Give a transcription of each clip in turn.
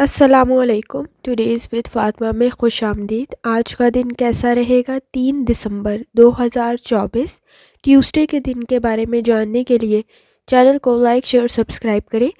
अस्सलामुअलैकुम। Today's with Fatima में खुश आमदीद। आज का दिन कैसा रहेगा? 3 दिसंबर 2024 ट्यूसडे के दिन के बारे में जानने के लिए चैनल को लाइक शेयर सब्सक्राइब करें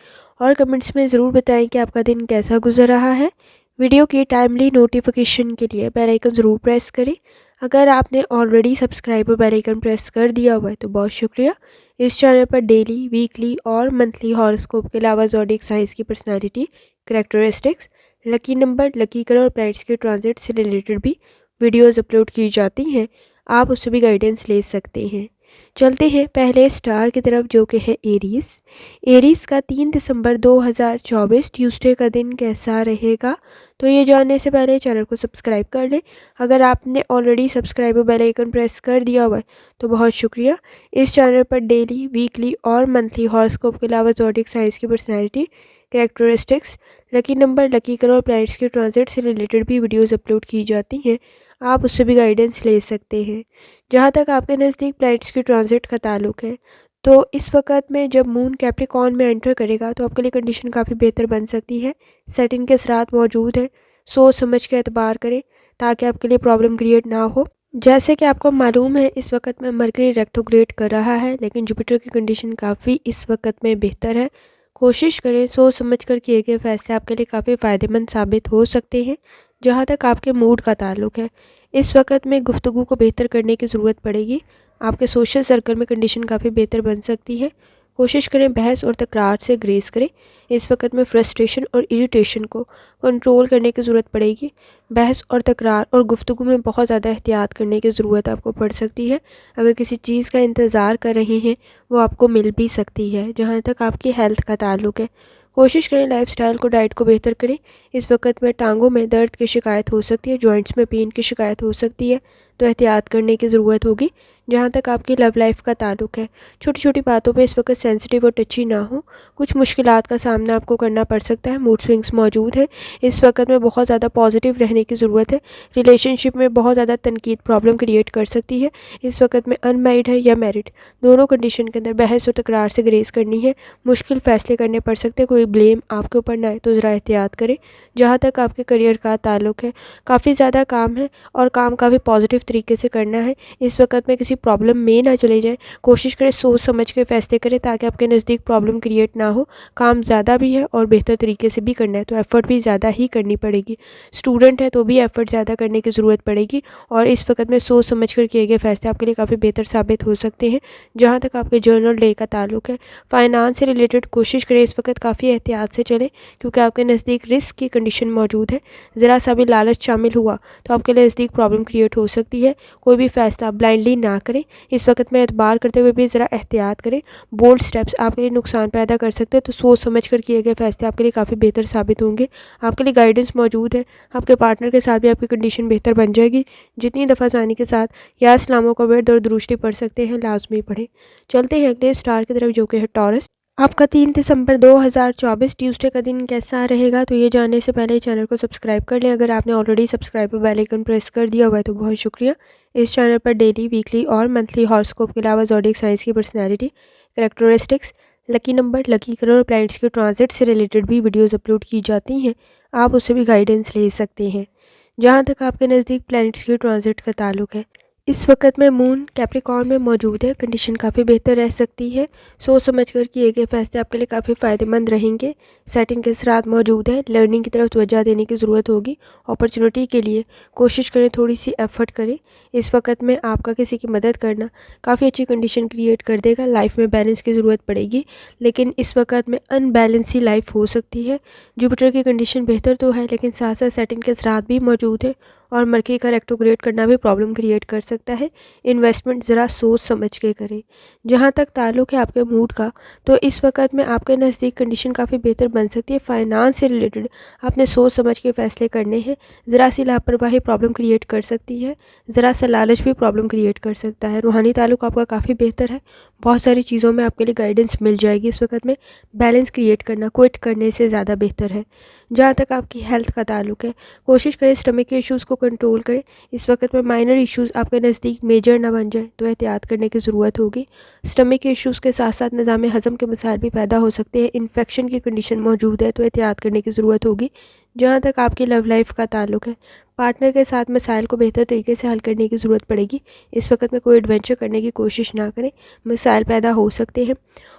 और कमेंट्स में ज़रूर बताएं कि आपका दिन कैसा गुजर रहा है। वीडियो की टाइमली नोटिफिकेशन के लिए बेल आइकन ज़रूर प्रेस करें। अगर आपने ऑलरेडी सब्सक्राइब और बेल आइकन प्रेस कर दिया हुआ है तो बहुत शुक्रिया। इस चैनल पर डेली, वीकली और मंथली हॉरोस्कोप के अलावा ज़ोडिएक साइंस की personality, characteristics, lucky number, lucky colour और प्लैनेट्स के ट्रांजिट से रिलेटेड भी वीडियोस अपलोड की जाती हैं। आप उससे भी गाइडेंस ले सकते हैं। चलते हैं पहले स्टार की तरफ, जो कि है एरीज। एरीज का 3 दिसंबर 2024 ट्यूसडे का दिन कैसा रहेगा, तो ये जानने से पहले चैनल को सब्सक्राइब कर लें। अगर आपने ऑलरेडी सब्सक्राइब और बेल आइकन प्रेस कर दिया हुआ है तो बहुत शुक्रिया। इस चैनल पर डेली, वीकली और मंथली हॉरोस्कोप के अलावा ज़ोडिएक साइंस की personality, characteristics, lucky number, lucky colour और प्लैनेट्स के ट्रांजिट से रिलेटेड भी वीडियोस अपलोड की जाती हैं। आप उससे भी गाइडेंस ले सकते हैं। जहाँ तक आपके नज़दीक प्लैनेट्स के ट्रांजिट का ताल्लुक है, तो इस वक्त में जब मून कैप्रिकॉर्न में एंटर करेगा तो आपके लिए कंडीशन काफ़ी बेहतर बन सकती है। सेटिंग के असरात मौजूद है। सोच समझ के एतबार करें ताकि आपके लिए प्रॉब्लम क्रिएट ना हो। जैसे कि आपको मालूम है, इस वक्त में मरकरी रेट्रोग्रेड कर रहा है, लेकिन जुपिटर की कंडीशन काफ़ी इस वक्त में बेहतर है। कोशिश करें सोच समझ कर किए गए फैसले आपके लिए काफ़ी फ़ायदेमंद साबित हो सकते हैं। जहाँ तक आपके मूड का ताल्लुक है, इस वक्त में गुफ्तगू को बेहतर करने की ज़रूरत पड़ेगी। आपके सोशल सर्कल में कंडीशन काफ़ी बेहतर बन सकती है। कोशिश करें बहस और तकरार से ग्रेस करें। इस वक्त में फ्रस्ट्रेशन और इरिटेशन को कंट्रोल करने की ज़रूरत पड़ेगी। बहस और तकरार और गुफ्तगू में बहुत ज़्यादा एहतियात करने की ज़रूरत आपको पड़ सकती है। अगर किसी चीज़ का इंतज़ार कर रहे हैं वो आपको मिल भी सकती है। जहाँ तक आपकी हेल्थ का ताल्लुक है, कोशिश करें लाइफस्टाइल को, डाइट को बेहतर करें। इस वक्त में टांगों में दर्द की शिकायत हो सकती है, जॉइंट्स में पेन की शिकायत हो सकती है, तो एहतियात करने की ज़रूरत होगी। जहाँ तक आपकी लव लाइफ का ताल्लुक है, छोटी छोटी बातों पे इस वक्त सेंसिटिव और टची ना हो। कुछ मुश्किलात का सामना आपको करना पड़ सकता है। मूड स्विंग्स मौजूद है। इस वक्त में बहुत ज़्यादा पॉजिटिव रहने की ज़रूरत है। रिलेशनशिप में बहुत ज़्यादा तनकीद प्रॉब्लम क्रिएट कर सकती है। इस वक्त में अनमैरिड है या मैरिड, दोनों कंडीशन के अंदर बहस और तकरार से ग्रेस करनी है। मुश्किल फैसले करने पड़ सकते हैं। कोई ब्लेम आपके ऊपर ना आए तो ज़रा एहतियात करें। जहाँ तक आपके करियर का ताल्लुक है, काफ़ी ज़्यादा काम है और काम काफ़ी पॉजिटिव तरीके से करना है। इस वक्त में किसी प्रॉब्लम में ना चले जाएं। कोशिश करें सोच समझ के फैसले करें ताकि आपके नज़दीक प्रॉब्लम क्रिएट ना हो। काम ज़्यादा भी है और बेहतर तरीके से भी करना है तो एफ़र्ट भी ज़्यादा ही करनी पड़ेगी। स्टूडेंट है तो भी एफ़र्ट ज़्यादा करने की ज़रूरत पड़ेगी और इस वक्त में सोच समझ कर किए गए फैसले आपके लिए काफ़ी बेहतर साबित हो सकते हैं। जहाँ तक आपके जर्नल डे का ताल्लुक है, फाइनेंस से रिलेटेड कोशिश करें इस वक्त काफ़ी एहतियात से चलें, क्योंकि आपके नज़दीक रिस्क की कंडीशन मौजूद है। ज़रा सा भी लालच शामिल हुआ तो आपके लिए नज़दीक प्रॉब्लम क्रिएट हो सकती है। कोई भी फैसला ब्लाइंडली ना करें। इस वक्त में एतबार करते हुए भी ज़रा एहतियात करें। बोल्ड स्टेप्स आपके लिए नुकसान पैदा कर सकते हैं, तो सोच समझ कर किए गए फैसले आपके लिए काफ़ी बेहतर साबित होंगे। आपके लिए गाइडेंस मौजूद है। आपके पार्टनर के साथ भी आपकी कंडीशन बेहतर बन जाएगी। जितनी दफ़ा आसानी के साथ या इस्लामों का वर्ड और दुरूस्ती पढ़ सकते हैं, लाजमी पढ़ें। चलते हैं अगले स्टार की तरफ, जो कि है टॉरस। आपका 3 दिसंबर 2024 ट्यूसडे का दिन कैसा रहेगा, तो ये जानने से पहले चैनल को सब्सक्राइब कर लें। अगर आपने ऑलरेडी सब्सक्राइब और बेल आइकन प्रेस कर दिया हुआ है तो बहुत शुक्रिया। इस चैनल पर डेली, वीकली और मंथली हॉरोस्कोप के अलावा ज़ोडिएक साइंस की personality, characteristics, lucky number, lucky colour और प्लैनेट्स के ट्रांजिट से रिलेटेड भी वीडियोज़ अपलोड की जाती हैं। आप उससे भी गाइडेंस ले सकते हैं। जहाँ तक आपके नज़दीक प्लैनेट्स के ट्रांजिट का ताल्लुक है, इस वक्त में मून कैप्रिकॉर्न में मौजूद है। कंडीशन काफ़ी बेहतर रह सकती है। सोच समझ कर किए गए फैसले आपके लिए काफ़ी फ़ायदेमंद रहेंगे। सेटिंग के असरात मौजूद है। लर्निंग की तरफ तवज्जो देने की ज़रूरत होगी। अपॉर्चुनिटी के लिए कोशिश करें, थोड़ी सी एफ़र्ट करें। इस वक्त में आपका किसी की मदद करना काफ़ी अच्छी कंडीशन क्रिएट कर देगा। लाइफ में बैलेंस की ज़रूरत पड़ेगी, लेकिन इस वक्त में अनबैलेंस ही लाइफ हो सकती है। जुपिटर की कंडीशन बेहतर तो है, लेकिन साथ साथ सेटिंग के असरात भी मौजूद है और मरकरी का रेट्रोग्रेड करना भी प्रॉब्लम क्रिएट कर सकता है। इन्वेस्टमेंट ज़रा सोच समझ के करें। जहाँ तक ताल्लुक है आपके मूड का, तो इस वक्त में आपके नज़दीक कंडीशन काफ़ी बेहतर बन सकती है। फाइनेंस से रिलेटेड आपने सोच समझ के फैसले करने हैं। ज़रा सी लापरवाही प्रॉब्लम क्रिएट कर सकती है। ज़रा सा लालच भी प्रॉब्लम क्रिएट कर सकता है। रूहानी ताल्लुक आपका काफ़ी बेहतर है। बहुत सारी चीज़ों में आपके लिए गाइडेंस मिल जाएगी। इस वक्त में बैलेंस क्रिएट करना क्विट करने से ज़्यादा बेहतर है। जहाँ तक आपकी हेल्थ का ताल्लुक है, कोशिश करें स्टमक के इश्यूज़ को कंट्रोल करें। इस वक्त में माइनर इश्यूज़ आपके नज़दीक मेजर ना बन जाए तो एहतियात करने की ज़रूरत होगी। स्टमक के इश्यूज़ के साथ साथ निज़ाम हज़म के मसाइल भी पैदा हो सकते हैं। इन्फेक्शन की कंडीशन मौजूद है तो एहतियात करने की ज़रूरत होगी। जहाँ तक आपकी लव लाइफ का ताल्लुक है, पार्टनर के साथ मसाइल को बेहतर तरीके से हल करने की ज़रूरत पड़ेगी। इस वक्त में कोई एडवेंचर करने की कोशिश ना करें, मसाइल पैदा हो सकते हैं।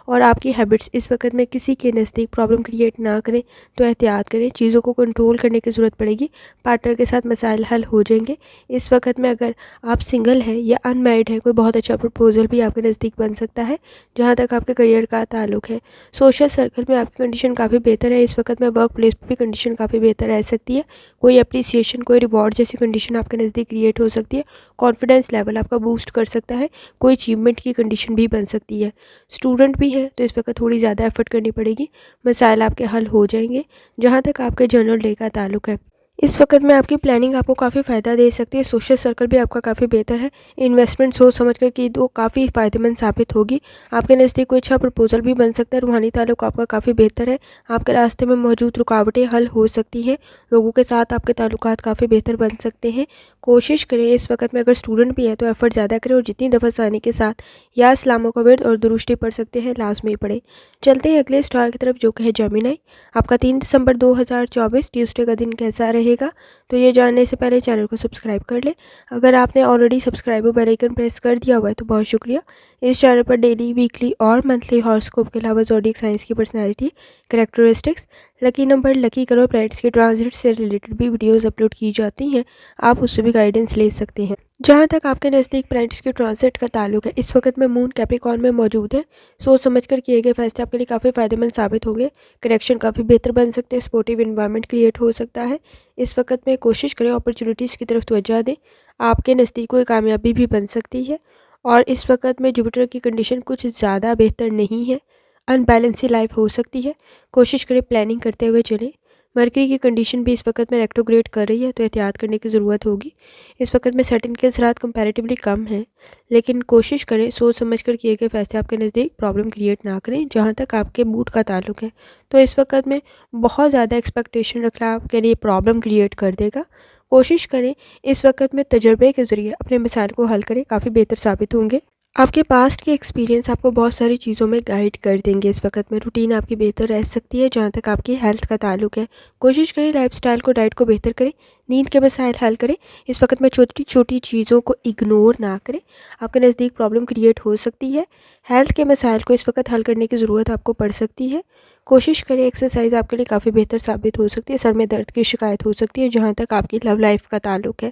और आपकी हैबिट्स इस वक्त में किसी के नज़दीक प्रॉब्लम क्रिएट ना करें तो एहतियात करें। चीज़ों को कंट्रोल करने की ज़रूरत पड़ेगी, पार्टनर के साथ मसाइल हल हो जाएंगे। इस वक्त में अगर आप सिंगल हैं या अनमैरिड हैं, कोई बहुत अच्छा प्रपोजल भी आपके नज़दीक बन सकता है। जहाँ तक आपके करियर का ताल्लुक है, सोशल सर्कल में आपकी कंडीशन काफ़ी बेहतर है। इस वक्त में वर्क प्लेस पर भी कंडीशन काफ़ी बेहतर रह सकती है। कोई अप्रिसिएशन, कोई रिवॉर्ड जैसी कंडीशन आपके नज़दीक क्रिएट हो सकती है। कॉन्फिडेंस लेवल आपका बूस्ट कर सकता है। कोई अचीवमेंट की कंडीशन भी बन सकती है। स्टूडेंट भी है तो इस वक्त थोड़ी ज़्यादा एफर्ट करनी पड़ेगी, मसाइल आपके हल हो जाएंगे। जहाँ तक आपके जनरल डे का ताल्लुक है, इस वक्त में आपकी प्लानिंग आपको काफ़ी फ़ायदा दे सकती है। सोशल सर्कल भी आपका काफ़ी बेहतर है। इन्वेस्टमेंट सोच समझ कर की तो काफ़ी फ़ायदेमंद साबित होगी। आपके नज़दीक कोई अच्छा प्रपोजल भी बन सकता है। रूहानी ताल्लुक आपका काफ़ी बेहतर है। आपके रास्ते में मौजूद रुकावटें हल हो सकती हैं। लोगों के साथ आपके ताल्लुकात काफ़ी बेहतर बन सकते हैं। कोशिश करें इस वक्त में, अगर स्टूडेंट भी है तो एफ़र्ट ज़्यादा करें और जितनी दफ़ा आसानी के साथ या इस्लामों का विर्द और दुरुस्ती पढ़ सकते हैं लाजमी पढ़ें। चलते हैं अगले स्टार की तरफ जो कि है जेमिनी। आपका 3 दिसंबर 2024 ट्यूसडे का दिन कैसा रहेगा, तो ये जानने से पहले चैनल को सब्सक्राइब कर लें। अगर आपने ऑलरेडी सब्सक्राइब और बेल आइकन प्रेस कर दिया हुआ है तो बहुत शुक्रिया। इस चैनल पर डेली, वीकली और मंथली हॉरोस्कोप के अलावा ज़ोडिएक साइंस की personality, characteristics, lucky number, lucky colour, planets के ट्रांजिट से रिलेटेड भी वीडियोज़ अपलोड की जाती हैं। आप उससे भी गाइडेंस ले सकते हैं। जहाँ तक आपके नज़दीक प्लैनेट्स के ट्रांजिट का ताल्लुक है, इस वक्त में मून कैप्रिकॉर्न में मौजूद है। सोच समझकर किए गए फैसले आपके लिए काफ़ी फ़ायदेमंद साबित होंगे। कनेक्शन काफ़ी बेहतर बन सकते हैं। सपोर्टिव इन्वायरमेंट क्रिएट हो सकता है। इस वक्त में कोशिश करें अपॉर्चुनिटीज़ की तरफ तवज्जो दें। आपके नज़दीक कोई कामयाबी भी बन सकती है। और इस वक्त में जुपिटर की कंडीशन कुछ ज़्यादा बेहतर नहीं है। अनबैलेंस सी लाइफ हो सकती है। कोशिश करें प्लानिंग करते हुए चलें। मरकरी की कंडीशन भी इस वक्त में रेट्रोग्रेड कर रही है तो एहतियात करने की ज़रूरत होगी। इस वक्त में सैटर्न के असरात कंपैरेटिवली कम हैं, लेकिन कोशिश करें सोच समझकर किए गए फैसले आपके नज़दीक प्रॉब्लम क्रिएट ना करें। जहाँ तक आपके मूड का ताल्लुक है, तो इस वक्त में बहुत ज़्यादा एक्सपेक्टेशन रखना आपके लिए प्रॉब्लम क्रिएट कर देगा। कोशिश करें इस वक्त में तजर्बे के ज़रिए अपने मसाइल को हल करें, काफ़ी बेहतर साबित होंगे। आपके पास्ट के एक्सपीरियंस आपको बहुत सारी चीज़ों में गाइड कर देंगे। इस वक्त में रूटीन आपकी बेहतर रह सकती है। जहाँ तक आपकी हेल्थ का ताल्लुक है, कोशिश करें लाइफस्टाइल को, डाइट को बेहतर करें, नींद के मसाइल हल करें। इस वक्त में छोटी छोटी चीज़ों को इग्नोर ना करें, आपके नज़दीक प्रॉब्लम क्रिएट हो सकती है। हेल्थ के मसाइल को इस वक्त हल करने की ज़रूरत आपको पड़ सकती है। कोशिश करें, एक्सरसाइज आपके लिए काफ़ी बेहतर साबित हो सकती है। सर में दर्द की शिकायत हो सकती है। जहाँ तक आपकी लव लाइफ का ताल्लुक है,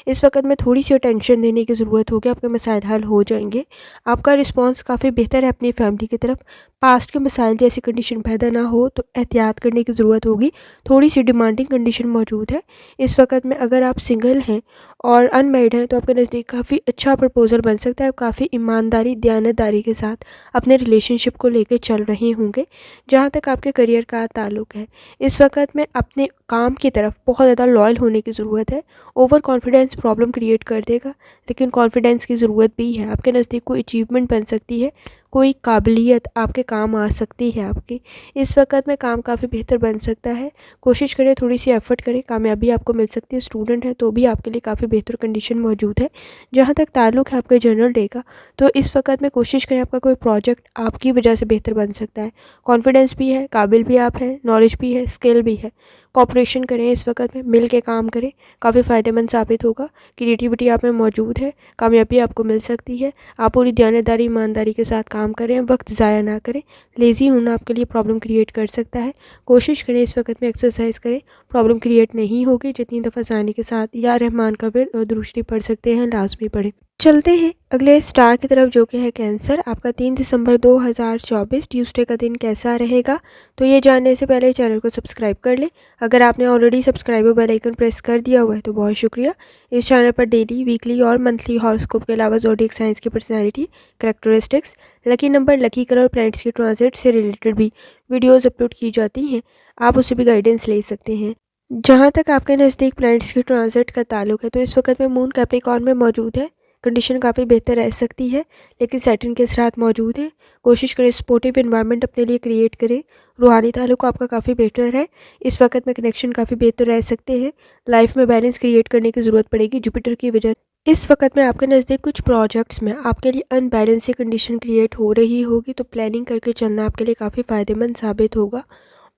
इस वक्त में थोड़ी सी टेंशन देने की ज़रूरत होगी, आपके मसाइल हल हो जाएंगे। आपका रिस्पांस काफ़ी बेहतर है अपनी फैमिली की तरफ। पास्ट के मसाइल जैसी कंडीशन पैदा ना हो तो एहतियात करने की ज़रूरत होगी। थोड़ी सी डिमांडिंग कंडीशन मौजूद है। इस वक्त में अगर आप सिंगल हैं और अनमैरिड हैं तो आपके नज़दीक काफ़ी अच्छा प्रपोजल बन सकता है। काफ़ी ईमानदारी, दयानतदारी के साथ अपने रिलेशनशिप को लेकर चल रहे होंगे। जहाँ तक आपके करियर का ताल्लुक है, इस वक्त में अपने काम की तरफ बहुत ज़्यादा लॉयल होने की ज़रूरत है। ओवर कॉन्फिडेंस प्रॉब्लम क्रिएट कर देगा, लेकिन कॉन्फिडेंस की ज़रूरत भी है। आपके नज़दीक कोई अचीवमेंट बन सकती है, कोई काबिलियत आपके काम आ सकती है आपकी। इस वक्त में काम काफ़ी बेहतर बन सकता है। कोशिश करें, थोड़ी सी एफर्ट करें, कामयाबी आपको मिल सकती है। स्टूडेंट है तो भी आपके लिए काफ़ी बेहतर कंडीशन मौजूद है। जहाँ तक ताल्लुक है आपके जनरल डे का, तो इस वक्त में कोशिश करें आपका कोई प्रोजेक्ट आपकी वजह से बेहतर बन सकता है। कॉन्फिडेंस भी है, काबिल भी आप हैं, नॉलेज भी है, स्किल भी है। कॉपरेशन करें, इस वक्त में मिल के काम करें, काफ़ी फ़ायदेमंद साबित होगा। क्रिएटिविटी आप में मौजूद है, कामयाबी आपको मिल सकती है। आप पूरी दयानतदारी, ईमानदारी के साथ काम करें, वक्त ज़ाया ना करें। लेज़ी होना आपके लिए प्रॉब्लम क्रिएट कर सकता है। कोशिश करें इस वक्त में एक्सरसाइज करें, प्रॉब्लम क्रिएट नहीं होगी। जितनी दफ़ा आसानी के साथ या रहमान का विर्द और दुरुस्ती पढ़ सकते हैं, लाजमी पढ़ें। चलते हैं अगले स्टार की तरफ जो कि है कैंसर। आपका 3 दिसंबर 2024 ट्यूसडे का दिन कैसा रहेगा, तो ये जानने से पहले चैनल को सब्सक्राइब कर लें। अगर आपने ऑलरेडी सब्सक्राइब और बेल आइकन प्रेस कर दिया हुआ है तो बहुत शुक्रिया। इस चैनल पर डेली, वीकली और मंथली हॉरोस्कोप के अलावा ज़ोडिएक साइंस की personality, characteristics, lucky number, lucky colour, planets के ट्रांजिट से रिलेटेड भी वीडियोज़ अपलोड की जाती हैं। आप उससे भी गाइडेंस ले सकते हैं। जहाँ तक आपके नज़दीक प्लैनेट्स के ट्रांजिट का ताल्लुक है, तो इस वक्त में मून कैप्रिकॉर्न में मौजूद है। कंडीशन काफ़ी बेहतर रह सकती है, लेकिन सैटर्न के असरात मौजूद हैं। कोशिश करें सपोर्टिव एनवायरनमेंट अपने लिए क्रिएट करें। रूहानी ताल्लुक आपका काफ़ी बेहतर है। इस वक्त में कनेक्शन काफ़ी बेहतर रह सकते हैं। लाइफ में बैलेंस क्रिएट करने की ज़रूरत पड़ेगी जुपिटर की वजह। इस वक्त में आपके नज़दीक कुछ प्रोजेक्ट्स में आपके लिए अनबैलेंस सी कंडीशन क्रिएट हो रही होगी, तो प्लानिंग करके चलना आपके लिए काफ़ी फ़ायदेमंद साबित होगा।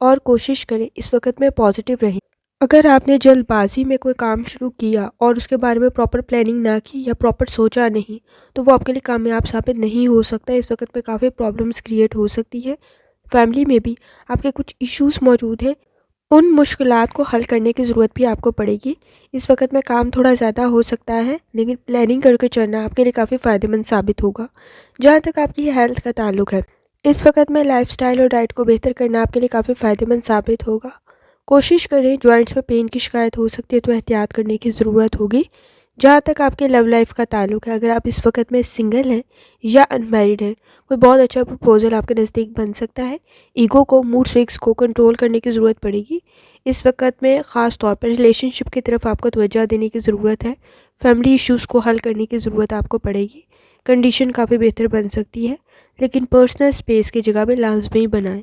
और कोशिश करें इस वक्त में पॉजिटिव रहें। अगर आपने जल्दबाजी में कोई काम शुरू किया और उसके बारे में प्रॉपर प्लानिंग ना की या प्रॉपर सोचा नहीं, तो वो आपके लिए कामयाब साबित नहीं हो सकता। इस वक्त में काफ़ी प्रॉब्लम्स क्रिएट हो सकती है। फैमिली में भी आपके कुछ इश्यूज मौजूद हैं, उन मुश्किलात को हल करने की ज़रूरत भी आपको पड़ेगी। इस वक्त में काम थोड़ा ज़्यादा हो सकता है, लेकिन प्लानिंग करके चलना आपके लिए काफ़ी फ़ायदेमंद साबित होगा। जहाँ तक आपकी हेल्थ का ताल्लुक है, इस वक्त में लाइफस्टाइल और डाइट को बेहतर करना आपके लिए काफ़ी फ़ायदेमंद साबित होगा। कोशिश करें, जॉइंट्स में पेन की शिकायत हो सकती है तो एहतियात करने की ज़रूरत होगी। जहाँ तक आपके लव लाइफ का ताल्लुक है, अगर आप इस वक्त में सिंगल हैं या अनमैरिड हैं, कोई बहुत अच्छा प्रपोजल आपके नज़दीक बन सकता है। ईगो को, मूड स्विंग्स को कंट्रोल करने की ज़रूरत पड़ेगी। इस वक्त में ख़ास तौर पर रिलेशनशिप की तरफ आपको तवज्जो देने की ज़रूरत है। फैमिली इश्यूज़ को हल करने की ज़रूरत आपको पड़ेगी। कंडीशन काफ़ी बेहतर बन सकती है, लेकिन पर्सनल स्पेस की जगह में लाजमी बनाएं।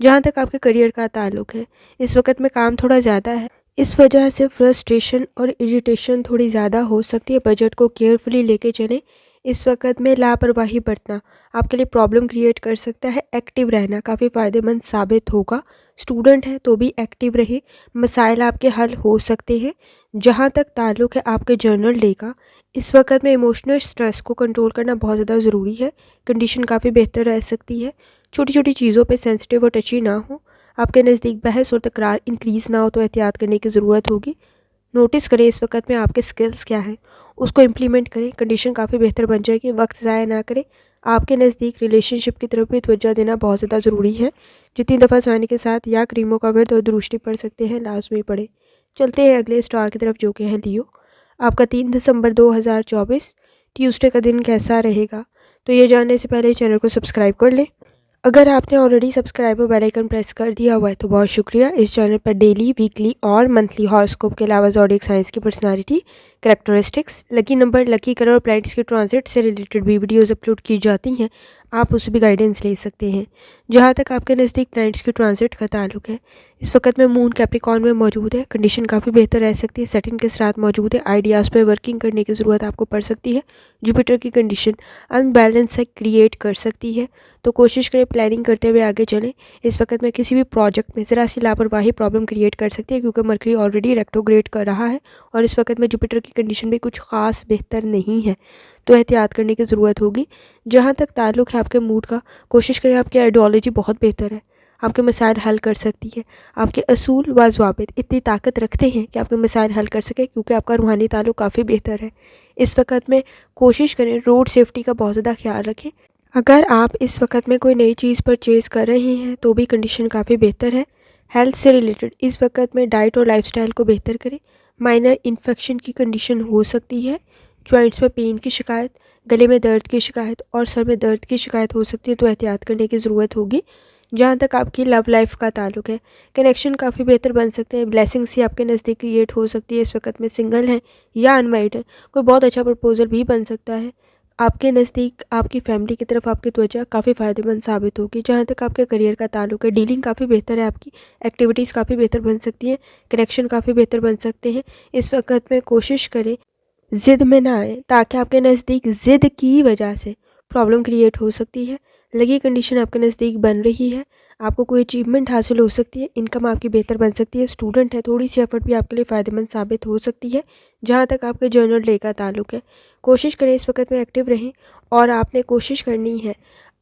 जहाँ तक आपके करियर का ताल्लुक है, इस वक्त में काम थोड़ा ज़्यादा है। इस वजह से फ्रस्ट्रेशन और इरिटेशन थोड़ी ज़्यादा हो सकती है। बजट को केयरफुली लेके चलें। इस वक्त में लापरवाही बरतना आपके लिए प्रॉब्लम क्रिएट कर सकता है। एक्टिव रहना काफ़ी फ़ायदेमंद साबित होगा। स्टूडेंट है तो भी एक्टिव रहे, मसाइल आपके हल हो सकते हैं। जहाँ तक ताल्लुक है आपके जर्नल डे का, इस वक्त में इमोशनल स्ट्रेस को कंट्रोल करना बहुत ज़्यादा ज़रूरी है। कंडीशन काफ़ी बेहतर रह सकती है। छोटी छोटी चीज़ों पे सेंसिटिव और टची ना हो। आपके नज़दीक बहस और तकरार इंक्रीज़ ना हो तो एहतियात करने की ज़रूरत होगी। नोटिस करें इस वक्त में आपके स्किल्स क्या हैं, उसको इम्प्लीमेंट करें। कंडीशन काफ़ी बेहतर बन जाएगी। वक्त ज़ाया ना करें। आपके नज़दीक रिलेशनशिप की तरफ भी तवज्जो देना बहुत ज़्यादा ज़रूरी है। जितनी दफ़ा चाहने के साथ या क्रीमों का वर्द और दुरुस्ती पढ़ सकते हैं, लाजमी पढ़ें। चलते हैं अगले स्टार की तरफ, जो कि है लियो। आपका 3 दिसंबर 2024 ट्यूसडे का दिन कैसा रहेगा, तो ये जानने से पहले चैनल को सब्सक्राइब कर लें। अगर आपने ऑलरेडी सब्सक्राइब और बेल आइकन प्रेस कर दिया हुआ है तो बहुत शुक्रिया। इस चैनल पर डेली, वीकली और मंथली हॉरोस्कोप के अलावा ज़ोडिएक साइंस की personality, characteristics, lucky number, lucky colour और प्लैनेट्स के ट्रांजिट से रिलेटेड भी वीडियोस अपलोड की जाती हैं। आप उससे भी गाइडेंस ले सकते हैं। जहाँ तक आपके नज़दीक प्लैनेट्स के ट्रांजिट का ताल्लुक है, इस वक्त में मून कैप्रिकॉर्न में मौजूद है। कंडीशन काफ़ी बेहतर रह सकती है। सेटिंग के साथ मौजूद है। आइडियाज़ पर वर्किंग करने की ज़रूरत आपको पड़ सकती है। जुपिटर की कंडीशन अनबैलेंस से क्रिएट कर सकती है, तो कोशिश करें प्लानिंग करते हुए आगे चलें। इस वक्त में किसी भी प्रोजेक्ट में ज़रा सी लापरवाही प्रॉब्लम क्रिएट कर सकती है, क्योंकि मरकरी ऑलरेडी रेट्रोग्रेड कर रहा है और इस वक्त में जुपिटर की कंडीशन भी कुछ ख़ास बेहतर नहीं है, तो एहतियात करने की ज़रूरत होगी। जहाँ तक ताल्लुक़ है आपके मूड का, कोशिश करें, आपकी आइडियोलॉजी बहुत बेहतर है, आपके मसाइल हल कर सकती है। आपके असूल व ज़वाबित इतनी ताकत रखते हैं कि आपके मसाइल हल कर सके, क्योंकि आपका रूहानी ताल्लुक़ काफ़ी बेहतर है। इस वक्त में कोशिश करें रोड सेफ्टी का बहुत ज़्यादा ख्याल रखें। अगर आप इस वक्त में कोई नई चीज़ परचेज़ कर रहे हैं तो भी कंडीशन काफ़ी बेहतर है। हेल्थ से रिलेटेड इस वक्त में डाइट और लाइफस्टाइल को बेहतर करें। माइनर इन्फेक्शन की कंडीशन हो सकती है। जॉइंट्स में पेन की शिकायत, गले में दर्द की शिकायत और सर में दर्द की शिकायत हो सकती है, तो एहतियात करने की ज़रूरत होगी। जहाँ तक आपकी लव लाइफ का ताल्लुक है, कनेक्शन काफ़ी बेहतर बन सकते हैं। ब्लेसिंग्स ही आपके नज़दीक क्रिएट हो सकती है। इस वक्त में सिंगल हैं या अनमैरिड हैं, कोई बहुत अच्छा प्रपोजल भी बन सकता है। आपके नज़दीक आपकी फैमिली की तरफ आपकी त्वचा काफ़ी फ़ायदेमंद साबित होगी। जहाँ तक आपके करियर का ताल्लुक है, डीलिंग काफ़ी बेहतर है आपकी। एक्टिविटीज़ काफ़ी बेहतर बन सकती हैं। कनेक्शन काफ़ी बेहतर बन सकते हैं। इस वक्त में कोशिश करें ज़िद में ना आए, ताकि आपके नज़दीक ज़िद की वजह से प्रॉब्लम क्रिएट हो सकती है। लगी कंडीशन आपके नज़दीक बन रही है। आपको कोई अचीवमेंट हासिल हो सकती है। इनकम आपकी बेहतर बन सकती है। स्टूडेंट है, थोड़ी सी एफर्ट भी आपके लिए फ़ायदेमंद साबित हो सकती है। जहाँ तक आपके जर्नल डे का ताल्लुक है, कोशिश करें इस वक्त में एक्टिव रहें। और आपने कोशिश करनी है,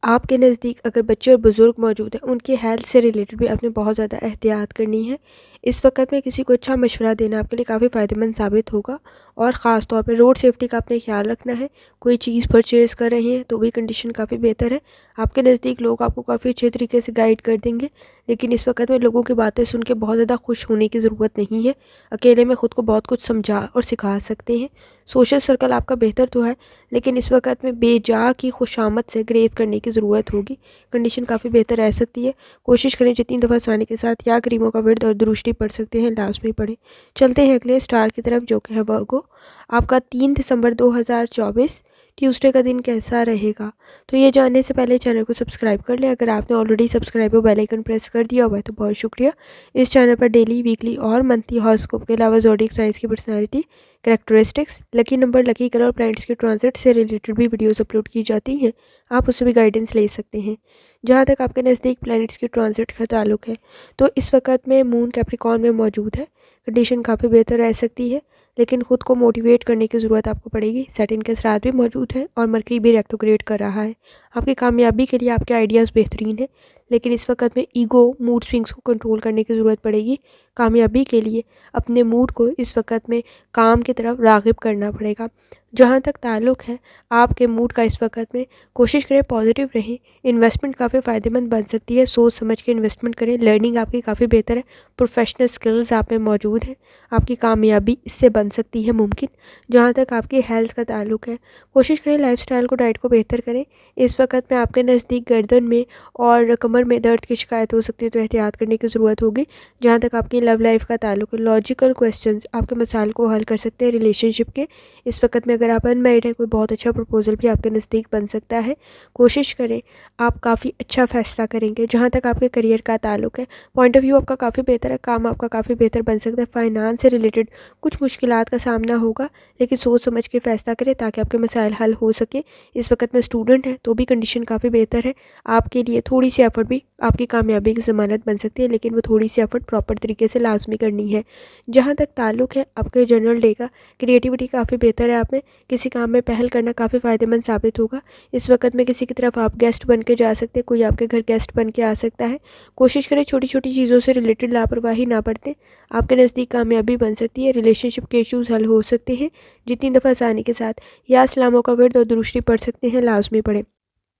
आपके नज़दीक अगर बच्चे और बुज़ुर्ग मौजूद हैं, उनकी हेल्थ से रिलेटेड भी आपने बहुत ज़्यादा एहतियात करनी है। इस वक्त में किसी को अच्छा मशवरा देना आपके लिए काफ़ी फ़ायदेमंद साबित होगा। और ख़ास तौर पे रोड सेफ्टी का आपने ख्याल रखना है। कोई चीज़ परचेज़ कर रहे हैं तो भी कंडीशन काफ़ी बेहतर है। आपके नज़दीक लोग आपको काफ़ी अच्छे तरीके से गाइड कर देंगे, लेकिन इस वक्त में लोगों की बातें सुन के बहुत ज़्यादा खुश होने की ज़रूरत नहीं है। अकेले में ख़ुद को बहुत कुछ समझा और सिखा सकते हैं। सोशल सर्कल आपका बेहतर तो है, लेकिन इस वक्त में बेजा की खुशामद से ग्रेज करने की ज़रूरत होगी। कंडीशन काफ़ी बेहतर रह सकती है। कोशिश करें जितनी दफ़ा आसानी के साथ या क्रीमों का विर्द और दृष्टि पढ़ सकते हैं लाजमी पढ़ें। चलते हैं अगले स्टार की तरफ जो कि है वर्गो। आपका 3 दिसंबर 2024 ट्यूसडे का दिन कैसा रहेगा? तो ये जानने से पहले चैनल को सब्सक्राइब कर लें। अगर आपने ऑलरेडी सब्सक्राइब और बेल आइकन प्रेस कर दिया हुआ है तो बहुत शुक्रिया। इस चैनल पर डेली, वीकली और मंथली हॉरोस्कोप के अलावा ज़ोडिएक साइंस की personality, characteristics, lucky number, lucky colour और प्लैनेट्स के ट्रांजिट से रिलेटेड भी वीडियोस अपलोड की जाती हैं। आप उससे भी गाइडेंस ले सकते हैं। जहाँ तक आपके नज़दीक प्लैनेट्स के ट्रांजिट का ताल्लुक है, तो इस वक्त में मून कैप्रिकॉर्न में मौजूद है। कंडीशन काफ़ी बेहतर रह सकती है, लेकिन खुद को मोटिवेट करने की ज़रूरत आपको पड़ेगी। सैटर्न के असरात भी मौजूद हैं और मरकरी भी रेट्रोग्रेड कर रहा है। आपकी कामयाबी के लिए आपके आइडियाज़ बेहतरीन हैं, लेकिन इस वक्त में ईगो, मूड स्विंग्स को कंट्रोल करने की ज़रूरत पड़ेगी। कामयाबी के लिए अपने मूड को इस वक्त में काम की तरफ राग़िब करना पड़ेगा। जहाँ तक ताल्लुक़ है आपके मूड का इस वक्त में, कोशिश करें पॉजिटिव रहें। इन्वेस्टमेंट काफ़ी फ़ायदेमंद बन सकती है, सोच समझ के इन्वेस्टमेंट करें। लर्निंग आपकी काफ़ी बेहतर है, प्रोफेशनल स्किल्स आप में मौजूद हैं। आपकी कामयाबी इससे बन सकती है मुमकिन। जहाँ तक आपकी हेल्थ का ताल्लुक़ है, कोशिश करें लाइफस्टाइल को, डाइट को बेहतर करें। इस वक्त में आपके नज़दीक गर्दन में और कमर में दर्द की शिकायत हो सकती है, तो एहतियात करने की ज़रूरत होगी। जहाँ तक आपकी लव लाइफ का ताल्लुक़ है, लॉजिकल क्वेश्चंस आपके मसाइल को हल कर सकते हैं रिलेशनशिप के। इस वक्त में अगर आप अनमैरिड हैं, कोई बहुत अच्छा प्रपोजल भी आपके नज़दीक बन सकता है। कोशिश करें आप काफ़ी अच्छा फ़ैसला करेंगे। जहाँ तक आपके करियर का ताल्लुक़ है, पॉइंट ऑफ व्यू आपका काफ़ी बेहतर है, काम आपका काफ़ी बेहतर बन सकता है। फाइनेंस से रिलेटेड कुछ मुश्किलात का सामना होगा, लेकिन सोच समझ के फ़ैसला करें ताकि आपके मसाइल हल हो सके। इस वक्त में स्टूडेंट हैं तो भी कंडीशन काफ़ी बेहतर है। आपके लिए थोड़ी सी एफर्ट भी आपकी कामयाबी की ज़मानत बन सकती है, लेकिन वो थोड़ी सी एफर्ट प्रॉपर तरीके से लाजमी करनी है। जहाँ तक ताल्लुक़ है आपके जनरल डे का, क्रिएटिविटी काफ़ी बेहतर है आप में। किसी काम में पहल करना काफ़ी फ़ायदेमंद साबित होगा। इस वक्त में किसी की तरफ आप गेस्ट बन के जा सकते हैं, कोई आपके घर गेस्ट बन के आ सकता है। कोशिश करें छोटी छोटी चीज़ों से रिलेटेड लापरवाही ना बरतें। आपके नज़दीक कामयाबी बन सकती है, रिलेशनशिप के इश्यूज़ हल हो सकते हैं। जितनी दफ़ा आसानी के साथ या सलामों का विर्द और दृष्टि पढ़ सकते हैं लाजमी पढ़ें।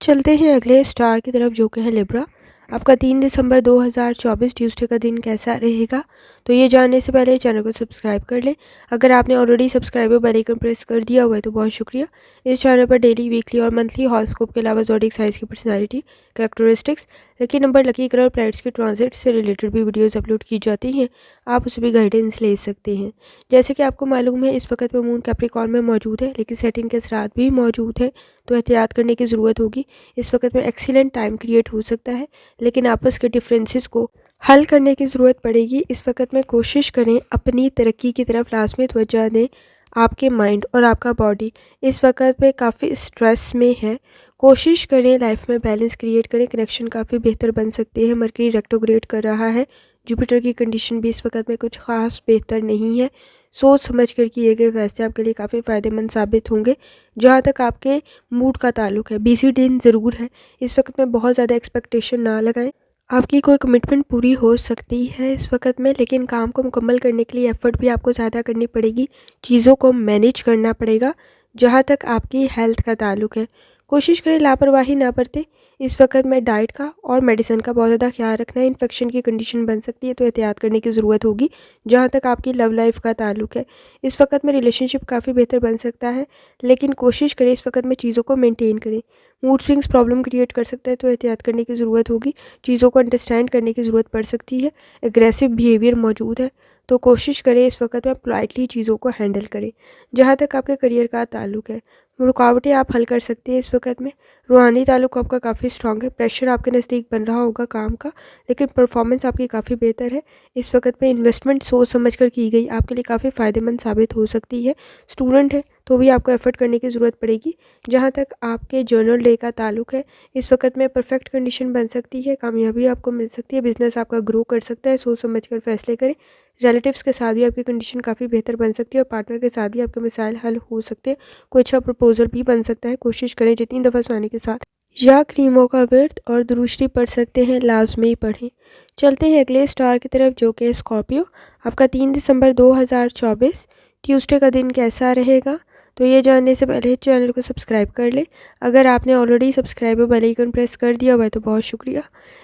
चलते हैं अगले स्टार की तरफ जो कि है लिब्रा। आपका 3 दिसंबर 2024 ट्यूसडे का दिन कैसा रहेगा? तो ये जानने से पहले चैनल को सब्सक्राइब कर लें। अगर आपने ऑलरेडी सब्सक्राइब और बेल आइकन प्रेस कर दिया हुआ है तो बहुत शुक्रिया। इस चैनल पर डेली, वीकली और मंथली हॉरोस्कोप के अलावा ज़ोडिएक साइंस की personality, characteristics, lucky number, lucky colour और प्लैनेट्स के ट्रांजिट से रिलेटेड भी वीडियोज़ अपलोड की जाती हैं। आप उससे भी गाइडेंस ले सकते हैं। जैसे कि आपको मालूम है इस वक्त में मून कैप्रिकॉर्न में मौजूद है, लेकिन सैटर्न के असरात भी मौजूद हैं, तो एहतियात करने की ज़रूरत होगी। इस वक्त में एक्सीलेंट टाइम क्रिएट हो सकता है, लेकिन आपस के डिफरेंसेस को हल करने की ज़रूरत पड़ेगी। इस वक्त में कोशिश करें अपनी तरक्की की तरफ लाजमी तवज्जो दें। आपके माइंड और आपका बॉडी इस वक्त में काफ़ी स्ट्रेस में है। कोशिश करें लाइफ में बैलेंस क्रिएट करें। कनेक्शन काफ़ी बेहतर बन सकते हैं। मरकरी रेट्रोग्रेड कर रहा है। जुपिटर की कंडीशन भी इस वक्त में कुछ ख़ास बेहतर नहीं है। सोच समझ कर किए गए फैसले आपके लिए काफ़ी फ़ायदेमंद साबित होंगे। जहाँ तक आपके मूड का ताल्लुक है, बिजी दिन ज़रूर है। इस वक्त में बहुत ज़्यादा एक्सपेक्टेशन ना लगाएं। आपकी कोई कमिटमेंट पूरी हो सकती है इस वक्त में, लेकिन काम को मुकम्मल करने के लिए एफ़र्ट भी आपको ज़्यादा करनी पड़ेगी। चीज़ों को मैनेज करना पड़ेगा। जहाँ तक आपकी हेल्थ का ताल्लुक है, कोशिश करें लापरवाही ना बरतें। इस वक्त में डाइट का और मेडिसिन का बहुत ज़्यादा ख्याल रखना है। इन्फेक्शन की कंडीशन बन सकती है, तो एहतियात करने की ज़रूरत होगी। जहाँ तक आपकी लव लाइफ का ताल्लुक है, इस वक्त में रिलेशनशिप काफ़ी बेहतर बन सकता है, लेकिन कोशिश करें इस वक्त में चीज़ों को मेंटेन करें। मूड स्विंग्स प्रॉब्लम क्रिएट कर सकता है, तो एहतियात करने की ज़रूरत होगी। चीज़ों को अंडरस्टैंड करने की ज़रूरत पड़ सकती है। एग्रेसिव बिहेवियर मौजूद है, तो कोशिश करें इस वक्त में पोलाइटली चीज़ों को हैंडल करें। जहाँ तक आपके करियर का ताल्लुक है, रुकावटें आप हल कर सकते हैं इस वक्त में। रूहानी ताल्लुक आपका काफ़ी स्ट्रॉन्ग है। प्रेशर आपके नज़दीक बन रहा होगा काम का, लेकिन परफॉर्मेंस आपकी काफ़ी बेहतर है। इस वक्त में इन्वेस्टमेंट सोच समझ कर की गई आपके लिए काफ़ी फ़ायदेमंद साबित हो सकती है। स्टूडेंट है तो भी आपको एफर्ट करने की ज़रूरत पड़ेगी। जहाँ तक आपके जर्नल डे का ताल्लुक है, इस वक्त में परफेक्ट कंडीशन बन सकती है। कामयाबी आपको मिल सकती है। बिजनेस आपका ग्रो कर सकता है। सोच समझ कर फैसले करें। रिलेटिव्स के साथ भी आपकी कंडीशन काफ़ी बेहतर बन सकती है, और पार्टनर के साथ भी आपके मसाइल हल हो सकते हैं। कोई अच्छा प्रपोजल भी बन सकता है। कोशिश करें जितनी दफ़ा आसानी के साथ या क्रीमों का विर्द और दृष्टि पढ़ सकते हैं लाजमी पढ़ें। चलते हैं अगले स्टार की तरफ जो कि स्कॉर्पियो। आपका 3 दिसंबर 2024 ट्यूसडे का दिन कैसा रहेगा? तो ये जानने से पहले चैनल को सब्सक्राइब कर लें। अगर आपने ऑलरेडी सब्सक्राइब और बेल आइकन प्रेस कर दिया हुआ है तो बहुत शुक्रिया।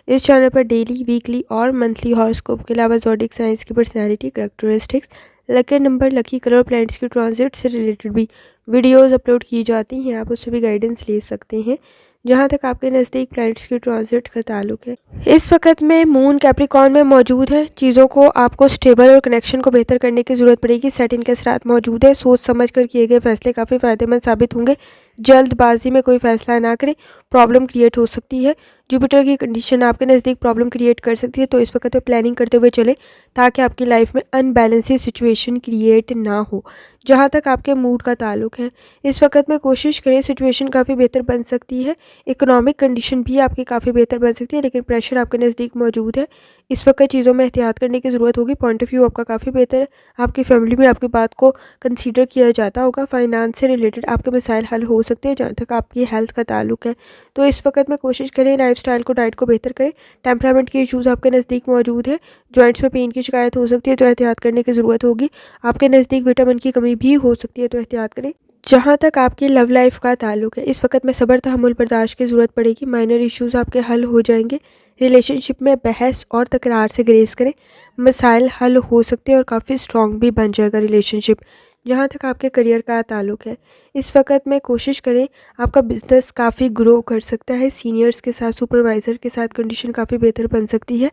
इस चैनल पर डेली, वीकली और मंथली हॉरोस्कोप के अलावा ज़ोडिएक साइंस की personality, characteristics, lucky number, lucky colour, planets की ट्रांजिट से रिलेटेड भी वीडियोस अपलोड की जाती हैं। आप उससे भी गाइडेंस ले सकते हैं जहां तक आपके नज़दीक प्लैनेट्स की ट्रांजिट का ताल्लुक है। इस वक्त में मून कैप्रिकॉर्न में मौजूद है। चीज़ों को आपको स्टेबल और कनेक्शन को बेहतर करने की ज़रूरत पड़ेगी। सेटिंग के साथ मौजूद है। सोच समझ कर किए गए फैसले काफ़ी फ़ायदेमंद साबित होंगे। जल्दबाजी में कोई फैसला ना करें, प्रॉब्लम क्रिएट हो सकती है। जुपिटर की कंडीशन आपके नज़दीक प्रॉब्लम क्रिएट कर सकती है, तो इस वक्त में प्लानिंग करते हुए चलें ताकि आपकी लाइफ में अनबैलेंसी सिचुएशन क्रिएट ना हो। जहाँ तक आपके मूड का ताल्लुक है, इस वक्त में कोशिश करें, सिचुएशन काफ़ी बेहतर बन सकती है। इकोनॉमिक कंडीशन भी आपकी काफ़ी बेहतर बन सकती है, लेकिन प्रेशर आपके नज़दीक मौजूद है। इस वक्त चीज़ों में एहतियात करने की ज़रूरत होगी। पॉइंट ऑफ व्यू आपका काफ़ी बेहतर है। आपकी फैमिली में आपकी बात को कंसीडर किया जाता होगा। फाइनेंस से रिलेटेड आपके मसाइल हल हो सकते हैं। जहाँ तक आपकी हेल्थ का ताल्लुक है, तो इस वक्त में कोशिश करें लाइफस्टाइल को, डाइट को बेहतर करें। टेम्परामेंट के इश्यूज़ आपके नज़दीक मौजूद है। जॉइंट्स में पेन की शिकायत हो सकती है, तो एहतियात करने की ज़रूरत होगी। आपके नज़दीक विटामिन की कमी भी हो सकती है, तो एहतियात करें। जहाँ तक आपकी लव लाइफ का ताल्लुक है, इस वक्त में सब्र, तहम्मुल, बर्दाश्त की ज़रूरत पड़ेगी। माइनर इश्यूज़ आपके हल हो जाएंगे। रिलेशनशिप में बहस और तकरार से ग्रेस करें। मसाइल हल हो सकते हैं और काफ़ी स्ट्रॉन्ग भी बन जाएगा रिलेशनशिप। जहाँ तक आपके करियर का ताल्लुक है, इस वक्त में कोशिश करें, आपका बिजनेस काफ़ी ग्रो कर सकता है। सीनियर्स के साथ, सुपरवाइज़र के साथ कंडीशन काफ़ी बेहतर बन सकती है।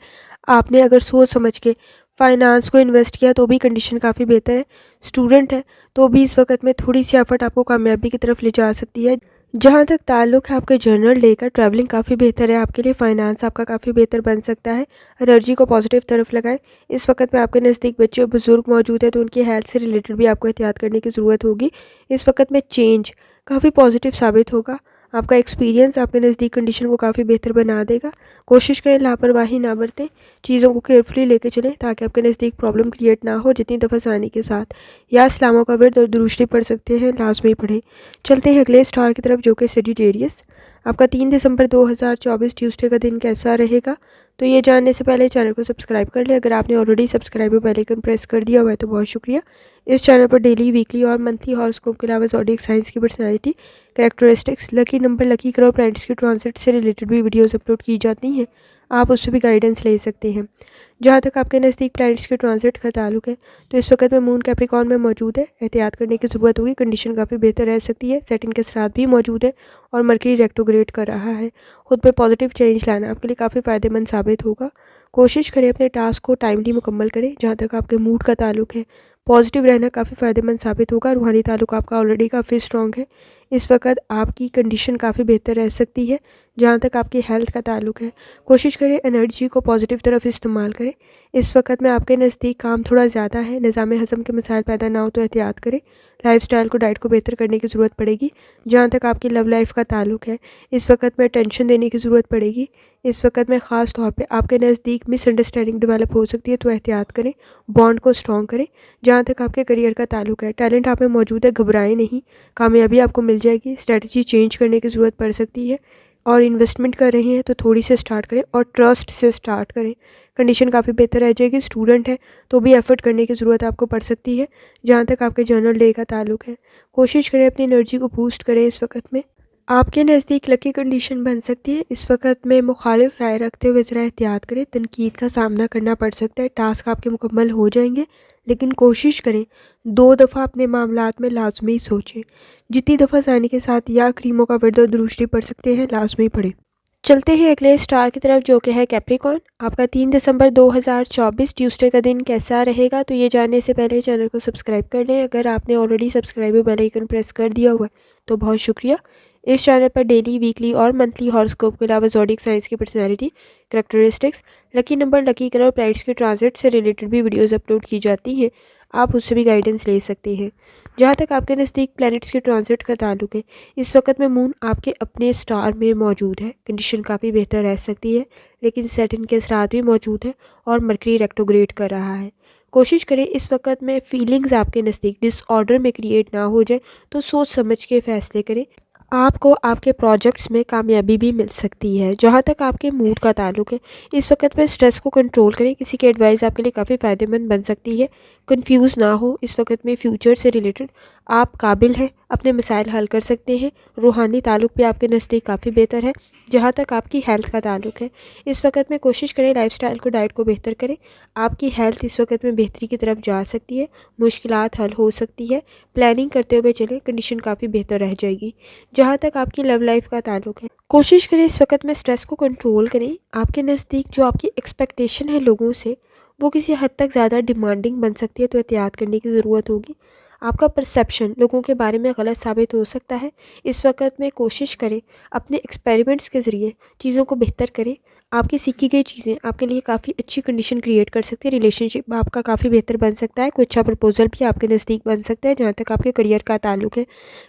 आपने अगर सोच समझ के फाइनेंस को इन्वेस्ट किया तो भी कंडीशन काफ़ी बेहतर है। स्टूडेंट है तो भी इस वक्त में थोड़ी सी एफर्ट आपको कामयाबी की तरफ ले जा सकती है। जहाँ तक ताल्लुक है आपके जनरल डे का, ट्रैवलिंग काफ़ी बेहतर है आपके लिए। फाइनेंस आपका काफ़ी बेहतर बन सकता है। एनर्जी को पॉजिटिव तरफ लगाएं। इस वक्त में आपके नज़दीक बच्चे और बुजुर्ग मौजूद है, तो उनकी हेल्थ से रिलेटेड भी आपको एहतियात करने की ज़रूरत होगी। इस वक्त में चेंज काफ़ी पॉजिटिव साबित होगा। आपका एक्सपीरियंस आपके नज़दीक कंडीशन को काफ़ी बेहतर बना देगा। कोशिश करें लापरवाही ना बरतें, चीज़ों को केयरफुली लेके चलें ताकि आपके नज़दीक प्रॉब्लम क्रिएट ना हो। जितनी दफ़ा आसानी के साथ या इस्लामों का विर्द और दुरूस्ती पढ़ सकते हैं, लाजमी पढ़ें। चलते हैं अगले स्टार की तरफ, जो कि सेजिटेरियस। आपका 3 दिसंबर 2024 ट्यूसडे का दिन कैसा रहेगा, तो ये जानने से पहले चैनल को सब्सक्राइब कर लें। अगर आपने ऑलरेडी सब्सक्राइब और बेल आइकन प्रेस कर दिया हुआ है तो बहुत शुक्रिया। इस चैनल पर डेली, वीकली और मंथली हॉरोस्कोप के अलावा ज़ोडिएक साइंस की personality, characteristics, lucky number, lucky colour, planets की ट्रांजिट से रिलेटेड भी वीडियोज़ अपलोड की जाती हैं। आप उससे भी गाइडेंस ले सकते हैं। जहाँ तक आपके नज़दीक प्लैनेट्स के ट्रांजिट का ताल्लुक है, तो इस वक्त में मून कैप्रिकॉर्न में मौजूद है। एहतियात करने की ज़रूरत होगी। कंडीशन काफ़ी बेहतर रह सकती है। सेटिंग के साथ भी मौजूद है और मरकरी रेट्रोग्रेड कर रहा है। खुद पे पॉजिटिव चेंज लाना आपके लिए काफ़ी फ़ायदेमंद साबित होगा। कोशिश करें अपने टास्क को टाइमली मुकम्मल करें। जहाँ तक आपके मूड का ताल्लुक है, पॉजिटिव रहना काफ़ी फ़ायदेमंद साबित होगा। रूहानी ताल्लुक आपका ऑलरेडी काफ़ी स्ट्रॉन्ग है। इस वक्त आपकी कंडीशन काफ़ी बेहतर रह सकती है। जहाँ तक आपकी हेल्थ का ताल्लुक है, कोशिश करें एनर्जी को पॉजिटिव तरफ इस्तेमाल करें। इस वक्त में आपके नज़दीक काम थोड़ा ज़्यादा है। निज़ाम हज़म के मसाइल पैदा ना हो तो एहतियात करें। लाइफस्टाइल को, डाइट को बेहतर करने की ज़रूरत पड़ेगी। जहाँ तक आपकी लव लाइफ का ताल्लुक है, इस वक्त में टेंशन देने की ज़रूरत पड़ेगी। इस वक्त में ख़ास तौर पे आपके नज़दीक मिसअंडरस्टैंडिंग डेवलप हो सकती है, तो एहतियात करें। बॉन्ड को स्ट्रॉन्ग करें। जहाँ तक आपके करियर का ताल्लुक है, टैलेंट आप में मौजूद है, घबराएं नहीं, कामयाबी आपको मिल जाएगी। स्ट्रेटजी चेंज करने की ज़रूरत पड़ सकती है और इन्वेस्टमेंट कर रहे हैं तो थोड़ी से स्टार्ट करें और ट्रस्ट से स्टार्ट करें। कंडीशन काफ़ी बेहतर रह जाएगी। स्टूडेंट है तो भी एफर्ट करने की ज़रूरत आपको पड़ सकती है। जहाँ तक आपके जनरल डे का ताल्लुक है, कोशिश करें अपनी एनर्जी को बूस्ट करें। इस वक्त में आपके नज़दीक लकी कंडीशन बन सकती है। इस वक्त में मुखालिफ राय रखते हुए ज़रा एहतियात करें। तनकीद का सामना करना पड़ सकता है। टास्क आपके मुकम्मल हो जाएंगे, लेकिन कोशिश करें 2 दफ़ा अपने मामलात में लाजमी सोचें। जितनी दफ़ा आसानी के साथ या क्रीमों का विर्द और दुरूस्ती पढ़ सकते हैं, लाजमी पढ़ें। चलते हैं अगले स्टार की तरफ, जो कि है कैप्रिकॉर्न। आपका 3 दिसंबर 2024 ट्यूसडे का दिन कैसा रहेगा, तो ये जानने से पहले चैनल को सब्सक्राइब कर लें। अगर आपने ऑलरेडी सब्सक्राइब और बेल आइकन प्रेस कर दिया हुआ है तो बहुत शुक्रिया। इस चैनल पर डेली, वीकली और मंथली हॉरोस्कोप के अलावा ज़ोडिएक साइंस की personality, characteristics, lucky number, lucky colour, planets के ट्रांजिट से रिलेटेड भी वीडियोज़ अपलोड की जाती हैं। आप उससे भी गाइडेंस ले सकते हैं। जहाँ तक आपके नज़दीक प्लैनेट्स के ट्रांजिट का ताल्लुक है, इस वक्त में मून आपके अपने स्टार में मौजूद है। कंडीशन काफ़ी बेहतर रह सकती है, लेकिन सेटिंग के साथ भी मौजूद है और मरकरी रेट्रोग्रेड कर रहा है। कोशिश करें इस वक्त में फीलिंग्स आपके नज़दीक डिसऑर्डर में क्रिएट ना हो जाए, तो सोच समझ के फैसले करें। आपको आपके प्रोजेक्ट्स में कामयाबी भी मिल सकती है। जहाँ तक आपके मूड का ताल्लुक है, इस वक्त में स्ट्रेस को कंट्रोल करें। किसी की एडवाइस आपके लिए काफ़ी फ़ायदेमंद बन सकती है। कंफ्यूज ना हो इस वक्त में फ्यूचर से रिलेटेड। आप काबिल हैं, अपने मसाइल हल कर सकते हैं। रूहानी ताल्लुक भी आपके नज़दीक काफ़ी बेहतर है। जहाँ तक आपकी हेल्थ का ताल्लुक है, इस वक्त में कोशिश करें लाइफस्टाइल को, डाइट को बेहतर करें। आपकी हेल्थ इस वक्त में बेहतरी की तरफ जा सकती है, मुश्किलात हल हो सकती है। प्लानिंग करते हुए चलें, कंडीशन काफ़ी बेहतर रह जाएगी। जहाँ तक आपकी लव लाइफ का ताल्लुक है, कोशिश करें इस वक्त में स्ट्रेस को कंट्रोल करें। आपके नज़दीक जो आपकी एक्सपेक्टेशन है लोगों से, वो किसी हद तक ज़्यादा डिमांडिंग बन सकती है, तो एहतियात करने की ज़रूरत होगी। आपका परसेप्शन लोगों के बारे में गलत साबित हो सकता है। इस वक्त में कोशिश करें अपने एक्सपेरिमेंट्स के ज़रिए चीज़ों को बेहतर करें। आपकी सीखी गई चीज़ें आपके लिए काफ़ी अच्छी कंडीशन क्रिएट कर सकती है। रिलेशनशिप आपका काफ़ी बेहतर बन सकता है। कोई अच्छा प्रपोजल भी आपके नज़दीक बन सकता है। जहाँ तक आपके करियर का ताल्लुक है,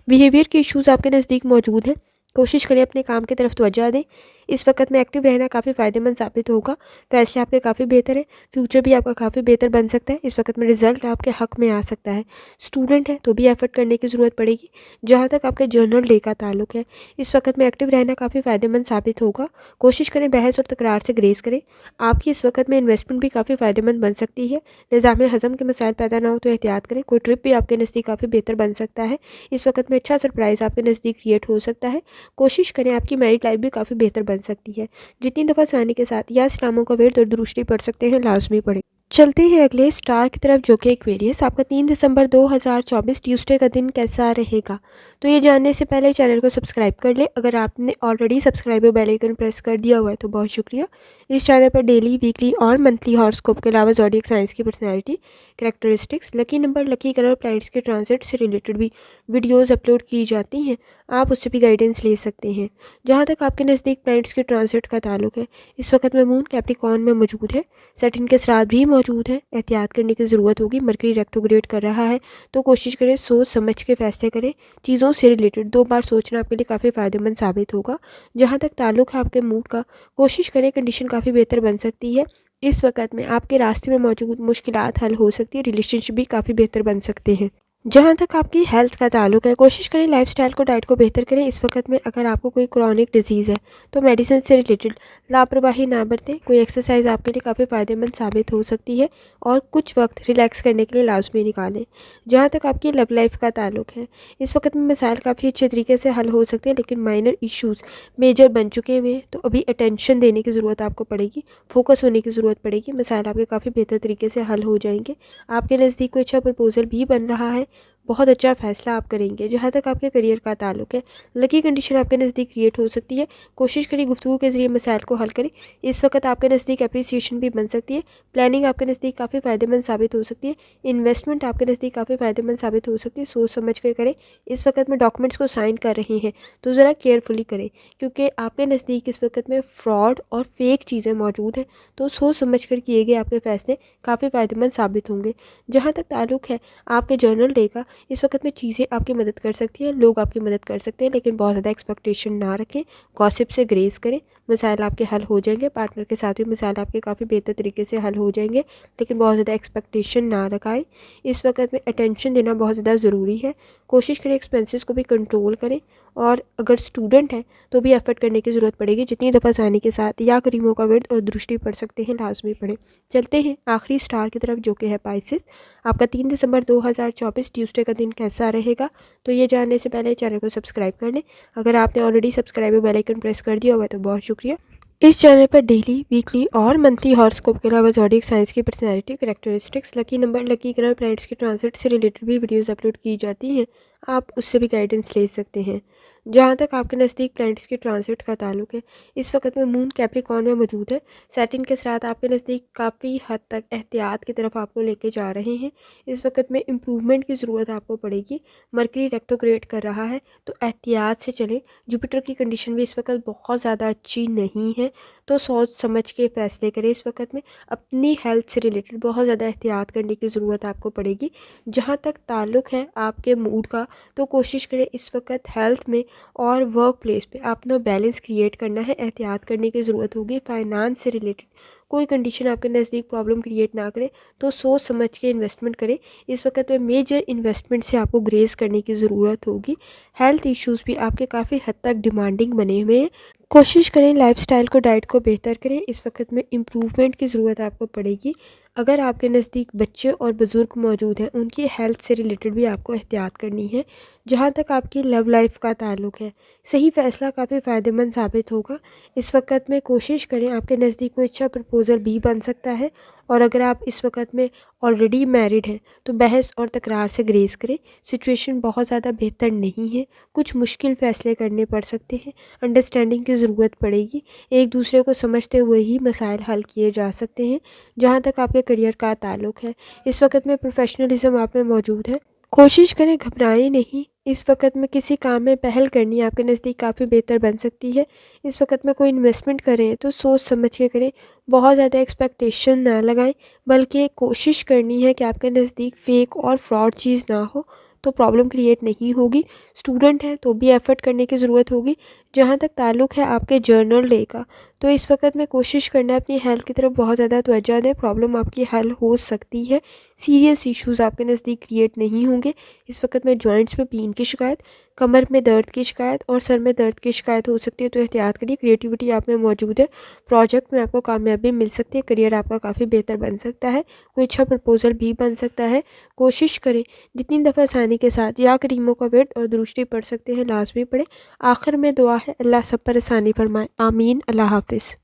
बिहेवियर के इश्यूज़ आपके नज़दीक मौजूद हैं। कोशिश करें अपने काम की तरफ तवज्जो दें। इस वक्त में एक्टिव रहना काफ़ी फ़ायदेमंद साबित होगा। फैसले आपके काफ़ी बेहतर है। फ्यूचर भी आपका काफ़ी बेहतर बन सकता है। इस वक्त में रिजल्ट आपके हक में आ सकता है। स्टूडेंट है तो भी एफर्ट करने की ज़रूरत पड़ेगी। जहाँ तक आपके जर्नल डे का ताल्लुक है, इस वक्त में एक्टिव रहना काफ़ी फ़ायदेमंद साबित होगा। कोशिश करें बहस और तकरार से ग्रेस करें। आपकी इस वक्त में इन्वेस्टमेंट भी काफ़ी फ़ायदेमंद बन सकती है। निज़ाम हज़म के मसाइल पैदा ना हो तो एहतियात करें। कोई ट्रिप भी आपके नज़दीक काफ़ी बेहतर बन सकता है। इस वक्त में अच्छा सरप्राइज़ आपके नज़दीक क्रिएट हो सकता है। कोशिश करें आपकी मैरिड लाइफ भी काफ़ी बेहतर बन सकती है। जितनी दफ़ा आसानी के साथ या इस्लामों का विर्द और दुरुस्ती पढ़ सकते हैं, लाजमी पढ़ें। चलते हैं अगले स्टार की तरफ, जो कि एक्वेरियस। आपका 3 दिसंबर 2024 ट्यूसडे का दिन कैसा रहेगा? तो ये जानने से पहले चैनल को सब्सक्राइब कर ले। अगर आपने ऑलरेडी सब्सक्राइब और बेल आइकन प्रेस कर दिया हुआ है तो बहुत शुक्रिया। इस चैनल पर डेली, वीकली और मंथली हॉरोस्कोप के अलावा ज़ोडिएक साइंस की personality, characteristics, lucky number, lucky colour, planets के ट्रांजिट से रिलेटेड भी वीडियोज़ अपलोड की जाती हैं। आप उससे भी गाइडेंस ले सकते हैं। जहाँ तक आपके नज़दीक प्लैनेट्स के ट्रांजिट का ताल्लुक है, इस वक्त में मून कैप्रिकॉर्न में मौजूद है। सैटर्न के साथ भी मौजूद है। एहतियात करने की ज़रूरत होगी। मरकरी रेट्रोग्रेड कर रहा है, तो कोशिश करें सोच समझ के फैसले करें। चीज़ों से रिलेटेड 2 बार सोचना आपके लिए काफ़ी फ़ायदेमंद साबित होगा। जहाँ तक ताल्लुक है आपके मूड का, कोशिश करें कंडीशन काफ़ी बेहतर बन सकती है। इस वक्त में आपके रास्ते में मौजूद मुश्किलात हल हो सकती है। रिलेशनशिप भी काफ़ी बेहतर बन सकते हैं। जहाँ तक आपकी हेल्थ का ताल्लुक है, कोशिश करें लाइफस्टाइल को, डाइट को बेहतर करें। इस वक्त में अगर आपको कोई क्रॉनिक डिजीज़ है तो मेडिसिन से रिलेटेड लापरवाही ना बरतें। कोई एक्सरसाइज आपके लिए काफ़ी फ़ायदेमंद साबित हो सकती है और कुछ वक्त रिलैक्स करने के लिए लाजमी निकालें। जहाँ तक आपकी लव लाइफ का ताल्लुक है, इस वक्त में मसाइल काफ़ी अच्छे तरीके से हल हो सकते हैं, लेकिन माइनर इश्यूज़ मेजर बन चुके हुए हैं, तो अभी अटेंशन देने की ज़रूरत आपको पड़ेगी, फोकस होने की ज़रूरत पड़ेगी। मसाइल आपके काफ़ी बेहतर तरीके से हल हो जाएंगे। आपके नज़दीक कोई अच्छा प्रपोजल भी बन रहा है, बहुत अच्छा फैसला आप करेंगे। जहाँ तक आपके करियर का ताल्लुक है, लकी कंडीशन आपके नज़दीक क्रिएट हो सकती है। कोशिश करिए गुफ्तगू के ज़रिए मसाइल को हल करें। इस वक्त आपके नज़दीक अप्रिसिएशन भी बन सकती है। प्लानिंग आपके नज़दीक काफ़ी फ़ायदेमंद साबित हो सकती है। इन्वेस्टमेंट आपके नज़दीक काफ़ी फ़ायदेमंद साबित हो सकती है। सोच समझ कर करें। इस वक्त में डॉक्यूमेंट्स को साइन कर रहे हैं तो ज़रा केयरफुली करें, क्योंकि आपके नज़दीक इस वक्त में फ्रॉड और फेक चीज़ें मौजूद हैं, तो सोच समझ कर किए गए आपके फैसले काफ़ी फ़ायदेमंद साबित होंगे। जहाँ तक ताल्लुक है आपके जर्नल डे का, इस वक्त में चीज़ें आपकी मदद कर सकती हैं, लोग आपकी मदद कर सकते हैं, लेकिन बहुत ज़्यादा एक्सपेक्टेशन ना रखें। गॉसिप से ग्रेस करें। मसाइल आपके हल हो जाएंगे। पार्टनर के साथ भी मसाइल आपके काफ़ी बेहतर तरीके से हल हो जाएंगे, लेकिन बहुत ज़्यादा एक्सपेक्टेशन ना रखाएं। इस वक्त में अटेंशन देना बहुत ज़्यादा ज़रूरी है। कोशिश करें एक्सपेंसेस को भी कंट्रोल करें, और अगर स्टूडेंट हैं तो भी एफर्ट करने की ज़रूरत पड़ेगी। जितनी दफ़ा आसानी के साथ या करीमों का विर्द और दृष्टि पढ़ सकते हैं, लाजमी पढ़ें। चलते हैं आखिरी स्टार की तरफ, जो कि है पाइसेस। आपका 3 दिसंबर 2024 ट्यूसडे का दिन कैसा रहेगा? तो ये जानने से पहले चैनल को सब्सक्राइब कर लें। अगर आपने ऑलरेडी सब्सक्राइब और बेल आइकन प्रेस कर दिया हुआ है तो बहुत शुक्रिया। इस चैनल पर डेली, वीकली और मंथली हॉरोस्कोप के अलावा ज़ोडिएक साइंस की personality, characteristics, lucky number, lucky colour, planets के ट्रांजिट से रिलेटेड भी वीडियोस अपलोड की जाती हैं। आप उससे भी गाइडेंस ले सकते हैं। जहाँ तक आपके नज़दीक प्लैनेट्स के ट्रांजिट का ताल्लुक है, इस वक्त में मून कैप्रिकॉर्न में मौजूद है। सैटर्न के साथ आपके नज़दीक काफ़ी हद तक एहतियात की तरफ आपको लेके जा रहे हैं। इस वक्त में इम्प्रूवमेंट की ज़रूरत आपको पड़ेगी। मरकरी रेट्रोग्रेड कर रहा है, तो एहतियात से चलें। जुपिटर की कंडीशन भी इस वक्त बहुत ज़्यादा अच्छी नहीं है, तो सोच समझ के फैसले करें। इस वक्त में अपनी हेल्थ से रिलेटेड बहुत ज़्यादा एहतियात करने की ज़रूरत आपको पड़ेगी। जहाँ तक ताल्लुक है आपके मूड का, तो कोशिश करें इस वक्त हेल्थ में और वर्क प्लेस पे अपना बैलेंस क्रिएट करना है। एहतियात करने की ज़रूरत होगी। फाइनेंस से रिलेटेड कोई कंडीशन आपके नज़दीक प्रॉब्लम क्रिएट ना करे, तो सोच समझ के इन्वेस्टमेंट करें। इस वक्त में मेजर इन्वेस्टमेंट से आपको ग्रेस करने की ज़रूरत होगी। हेल्थ इश्यूज़ भी आपके काफ़ी हद तक डिमांडिंग बने हुए हैं। कोशिश करें लाइफस्टाइल को, डाइट को बेहतर करें। इस वक्त में इम्प्रूवमेंट की ज़रूरत आपको पड़ेगी। अगर आपके नज़दीक बच्चे और बुज़ुर्ग मौजूद हैं, उनकी हेल्थ से रिलेटेड भी आपको एहतियात करनी है। जहाँ तक आपकी लव लाइफ का ताल्लुक है, सही फ़ैसला काफ़ी फ़ायदेमंद साबित होगा। इस वक़्त में कोशिश करें, आपके नज़दीक कोई अच्छा प्रपोज़ल भी बन सकता है। और अगर आप इस वक़्त में ऑलरेडी मैरिड हैं, तो बहस और तकरार से ग्रेज़ करें। सिचुएशन बहुत ज़्यादा बेहतर नहीं है, कुछ मुश्किल फ़ैसले करने पड़ सकते हैं, अंडरस्टैंडिंग की ज़रूरत पड़ेगी। एक दूसरे को समझते हुए ही मसाइल हल किए जा सकते हैं। जहाँ तक आपके करियर का ताल्लुक है, इस वक़्त में प्रोफ़ेशनलिज़्म आप में मौजूद है। कोशिश करें, घबराएँ नहीं। इस वक़्त में किसी काम में पहल करनी आपके नज़दीक काफ़ी बेहतर बन सकती है। इस वक़्त में कोई इन्वेस्टमेंट करें तो सोच समझ के करें, बहुत ज़्यादा एक्सपेक्टेशन ना लगाएँ, बल्कि कोशिश करनी है कि आपके नज़दीक फ़ेक और फ्रॉड चीज़ ना हो, तो प्रॉब्लम क्रिएट नहीं होगी। स्टूडेंट हैं तो भी एफ़र्ट करने की ज़रूरत होगी। जहाँ तक ताल्लुक है आपके जर्नल डे का, तो इस वक़्त में कोशिश करना है अपनी हेल्थ की तरफ बहुत ज़्यादा तवज्जो दें, प्रॉब्लम आपकी हल हो सकती है। सीरियस इश्यूज़ आपके नज़दीक क्रिएट नहीं होंगे। इस वक़्त में जॉइंट्स में पेन की शिकायत, कमर में दर्द की शिकायत और सर में दर्द की शिकायत हो सकती है, तो एहतियात करिए। क्रिएटिविटी आप में मौजूद है, प्रोजेक्ट में आपको कामयाबी मिल सकती है, करियर आपका काफ़ी बेहतर बन सकता है, कोई अच्छा प्रपोज़ल भी बन सकता है। कोशिश करें जितनी दफ़ा आसानी के साथ या करीमों का विर्द और दुरूस्ती पढ़ सकते हैं, लाज़मी पढ़ें। आखिर में दुआ है, अल्लाह सब पर आसानी फरमाए। आमीन। अल्लाह हाफ़िज़।